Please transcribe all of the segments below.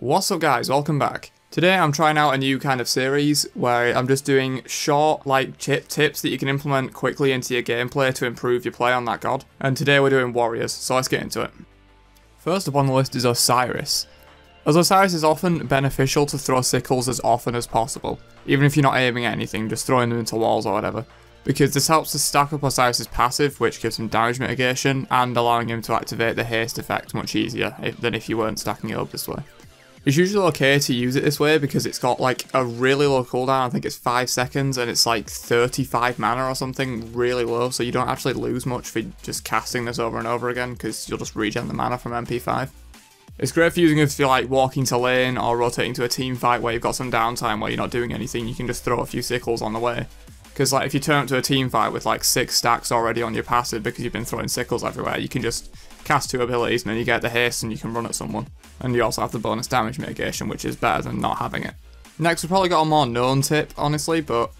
What's up guys, welcome back. Today I'm trying out a new kind of series where I'm just doing short tips that you can implement quickly into your gameplay to improve your play on that god. And today we're doing warriors, so let's get into it. First up on the list is Osiris. As Osiris is often beneficial to throw sickles as often as possible, even if you're not aiming at anything, just throwing them into walls or whatever, because this helps to stack up Osiris' passive, which gives him damage mitigation, and allowing him to activate the haste effect much easier than if you weren't stacking it up this way. It's usually okay to use it this way because it's got like a really low cooldown, I think it's 5 seconds, and it's like 35 mana or something, really low, so you don't actually lose much for just casting this over and over again because you'll just regen the mana from MP5. It's great for using it if you're like walking to lane or rotating to a team fight where you've got some downtime where you're not doing anything, you can just throw a few sickles on the way. Because like if you turn up to a team fight with like 6 stacks already on your passive because you've been throwing sickles everywhere, you can just cast 2 abilities and then you get the haste and you can run at someone. And you also have the bonus damage mitigation, which is better than not having it. Next, we've probably got a more known tip, honestly, but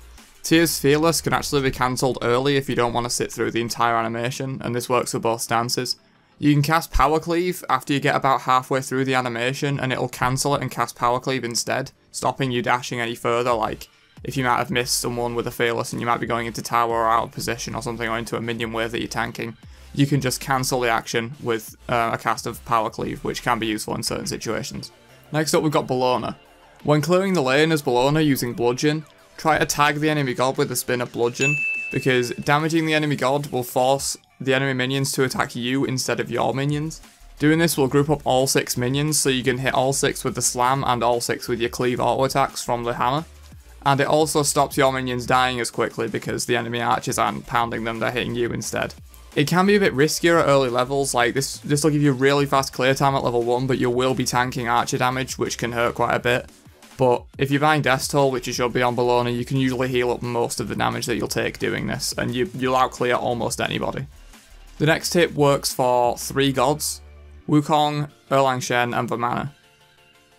Tearless can actually be cancelled early if you don't want to sit through the entire animation, and this works for both stances. You can cast Power Cleave after you get about halfway through the animation, and it'll cancel it and cast Power Cleave instead, stopping you dashing any further, like if you might have missed someone with a Fearless and you might be going into tower or out of position or something, or into a minion wave that you're tanking. You can just cancel the action with a cast of Power Cleave, which can be useful in certain situations. Next up we've got Bologna. When clearing the lane as Bologna using Bludgeon, try to tag the enemy god with the spin of Bludgeon, because damaging the enemy god will force the enemy minions to attack you instead of your minions. Doing this will group up all 6 minions so you can hit all 6 with the slam and all 6 with your cleave auto attacks from the hammer. And it also stops your minions dying as quickly because the enemy archers aren't pounding them, they're hitting you instead. It can be a bit riskier at early levels, like this will give you really fast clear time at level 1, but you will be tanking archer damage, which can hurt quite a bit. But if you're buying Death Toll, which you should be on Bologna, you can usually heal up most of the damage that you'll take doing this, and you'll outclear almost anybody. The next tip works for 3 gods, Wukong, Erlang Shen, and Vamana.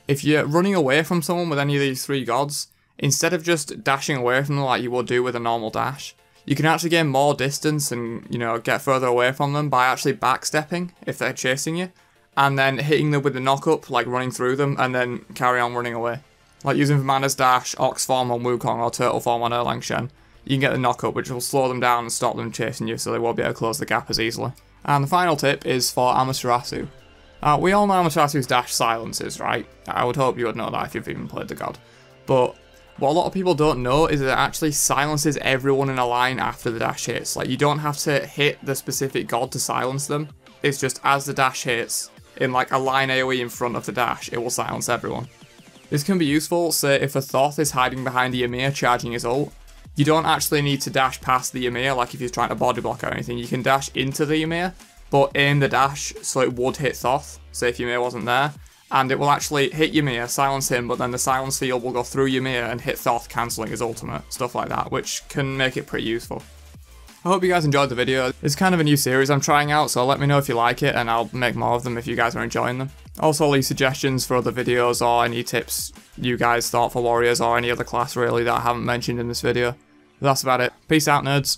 If you're running away from someone with any of these 3 gods, instead of just dashing away from them like you would do with a normal dash, you can actually gain more distance and, get further away from them by actually backstepping if they're chasing you, and then hitting them with the knock-up, like running through them, and then carry on running away. Like using Vamana's dash, Ox form on Wukong, or Turtle form on Erlang Shen, you can get the knock-up, which will slow them down and stop them chasing you, so they won't be able to close the gap as easily. And the final tip is for Amaterasu. We all know Amaterasu's dash silences, right? I would hope you would know that if you've even played the god. But what a lot of people don't know is that it actually silences everyone in a line after the dash hits. Like, you don't have to hit the specific god to silence them. It's just as the dash hits, in like a line AoE in front of the dash, it will silence everyone. This can be useful, say if a Thoth is hiding behind the Ymir charging his ult. You don't actually need to dash past the Ymir, like if he's trying to body block or anything. You can dash into the Ymir, but aim the dash so it would hit Thoth, say if Ymir wasn't there. And it will actually hit Ymir, silence him, but then the silence field will go through Ymir and hit Thoth, cancelling his ultimate, stuff like that, which can make it pretty useful. I hope you guys enjoyed the video. It's kind of a new series I'm trying out, so let me know if you like it, and I'll make more of them if you guys are enjoying them. Also leave suggestions for other videos or any tips you guys thought for warriors or any other class really that I haven't mentioned in this video. That's about it. Peace out, nerds.